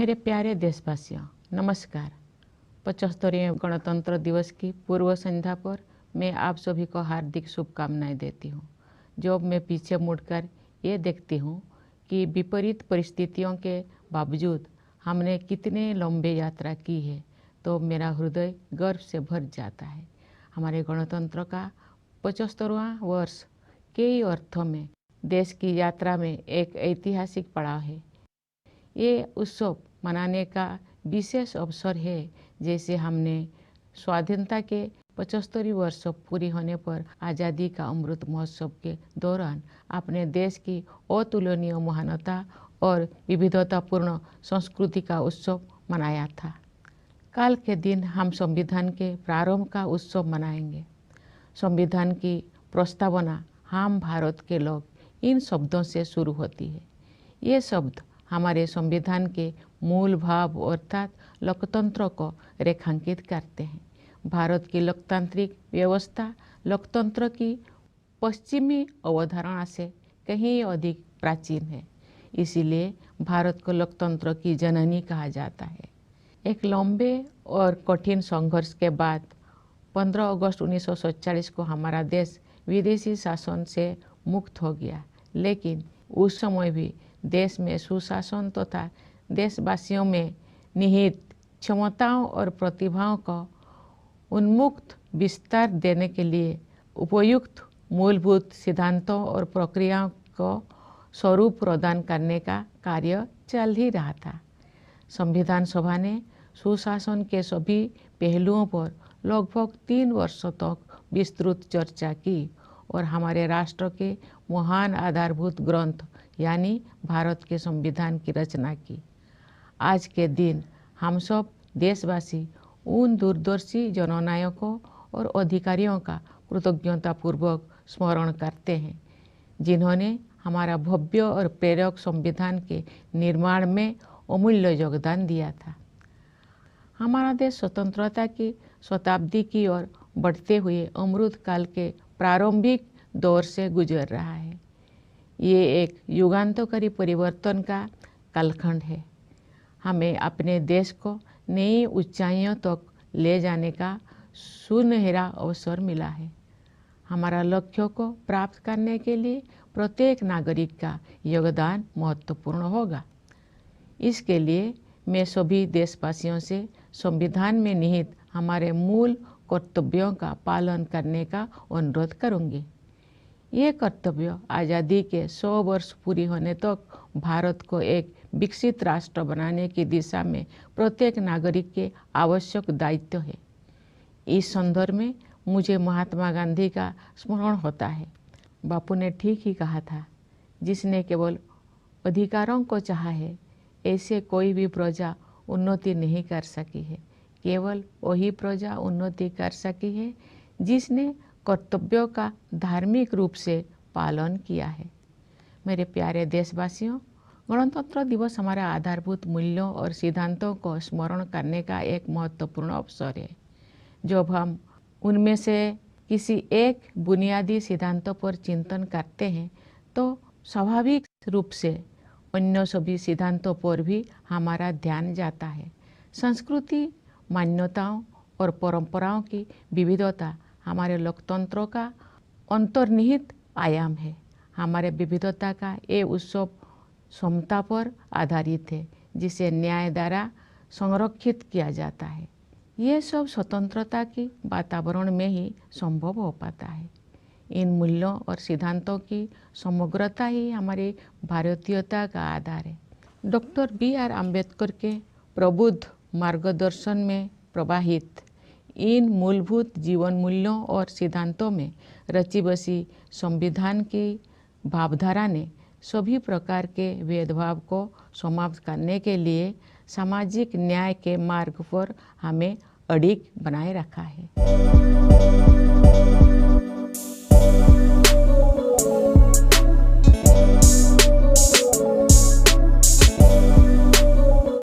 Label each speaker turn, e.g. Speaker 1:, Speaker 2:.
Speaker 1: मेरे प्यारे देशवासियों, नमस्कार। 75वें गणतंत्र दिवस की पूर्व संध्या पर मैं आप सभी को हार्दिक शुभकामनाएं देती हूँ। जब मैं पीछे मुड़कर ये देखती हूँ कि विपरीत परिस्थितियों के बावजूद हमने कितने लंबे यात्रा की है, तो मेरा हृदय गर्व से भर जाता है। हमारे गणतंत्र का 75वां वर्ष कई अर्थों में देश की यात्रा में एक ऐतिहासिक पड़ाव है। ये उत्सव मनाने का विशेष अवसर है, जैसे हमने स्वाधीनता के 75 वर्ष पूरी होने पर आज़ादी का अमृत महोत्सव के दौरान अपने देश की अतुलनीय महानता और विविधतापूर्ण संस्कृति का उत्सव मनाया था। कल के दिन हम संविधान के प्रारंभ का उत्सव मनाएंगे। संविधान की प्रस्तावना हम भारत के लोग इन शब्दों से शुरू होती है। ये शब्द हमारे संविधान के मूल भाव अर्थात लोकतंत्र को रेखांकित करते हैं। भारत की लोकतांत्रिक व्यवस्था लोकतंत्र की पश्चिमी अवधारणा से कहीं अधिक प्राचीन है, इसीलिए भारत को लोकतंत्र की जननी कहा जाता है। एक लंबे और कठिन संघर्ष के बाद 15 अगस्त 1947 को हमारा देश विदेशी शासन से मुक्त हो गया, लेकिन उस समय भी देश में सुशासन तथा देशवासियों में निहित क्षमताओं और प्रतिभाओं को उन्मुक्त विस्तार देने के लिए उपयुक्त मूलभूत सिद्धांतों और प्रक्रियाओं को स्वरूप प्रदान करने का कार्य चल ही रहा था। संविधान सभा ने सुशासन के सभी पहलुओं पर लगभग 3 वर्षों तक विस्तृत चर्चा की और हमारे राष्ट्र के महान आधारभूत ग्रंथ यानी भारत के संविधान की रचना की। आज के दिन हम सब देशवासी उन दूरदर्शी जननायकों और अधिकारियों का कृतज्ञतापूर्वक स्मरण करते हैं, जिन्होंने हमारा भव्य और प्रेरक संविधान के निर्माण में अमूल्य योगदान दिया था। हमारा देश स्वतंत्रता की शताब्दी की ओर बढ़ते हुए अमृत काल के प्रारंभिक दौर से गुजर रहा है। ये एक युगांतकारी परिवर्तन का कालखंड है। हमें अपने देश को नई ऊंचाइयों तक ले जाने का सुनहरा अवसर मिला है। हमारा लक्ष्यों को प्राप्त करने के लिए प्रत्येक नागरिक का योगदान महत्वपूर्ण होगा। इसके लिए मैं सभी देशवासियों से संविधान में निहित हमारे मूल कर्तव्यों का पालन करने का अनुरोध करूंगी। ये कर्तव्य आज़ादी के 100 वर्ष पूरी होने तक भारत को एक विकसित राष्ट्र बनाने की दिशा में प्रत्येक नागरिक के आवश्यक दायित्व है। इस संदर्भ में मुझे महात्मा गांधी का स्मरण होता है। बापू ने ठीक ही कहा था, जिसने केवल अधिकारों को चाहा है, ऐसे कोई भी प्रजा उन्नति नहीं कर सकी है। केवल वही प्रजा उन्नति कर सकी है जिसने कर्तव्यों का धार्मिक रूप से पालन किया है। मेरे प्यारे देशवासियों, गणतंत्र दिवस हमारा आधारभूत मूल्यों और सिद्धांतों को स्मरण करने का एक महत्वपूर्ण अवसर है। जब हम उनमें से किसी एक बुनियादी सिद्धांतों पर चिंतन करते हैं, तो स्वाभाविक रूप से अन्य सभी सिद्धांतों पर भी हमारा ध्यान जाता है। संस्कृति, मान्यताओं और परंपराओं की विविधता हमारे लोकतंत्र का अंतर्निहित आयाम है। हमारे विविधता का ये उत्सव समता पर आधारित है, जिसे न्याय द्वारा संरक्षित किया जाता है। ये सब स्वतंत्रता की वातावरण में ही संभव हो पाता है। इन मूल्यों और सिद्धांतों की समग्रता ही हमारी भारतीयता का आधार है। Doctor B.R. अम्बेडकर के प्रबुद्ध मार्गदर्शन में प्रवाहित इन मूलभूत जीवन मूल्यों और सिद्धांतों में रची बसी संविधान की भावधारा ने सभी प्रकार के भेदभाव को समाप्त करने के लिए सामाजिक न्याय के मार्ग पर हमें अडिग बनाए रखा है।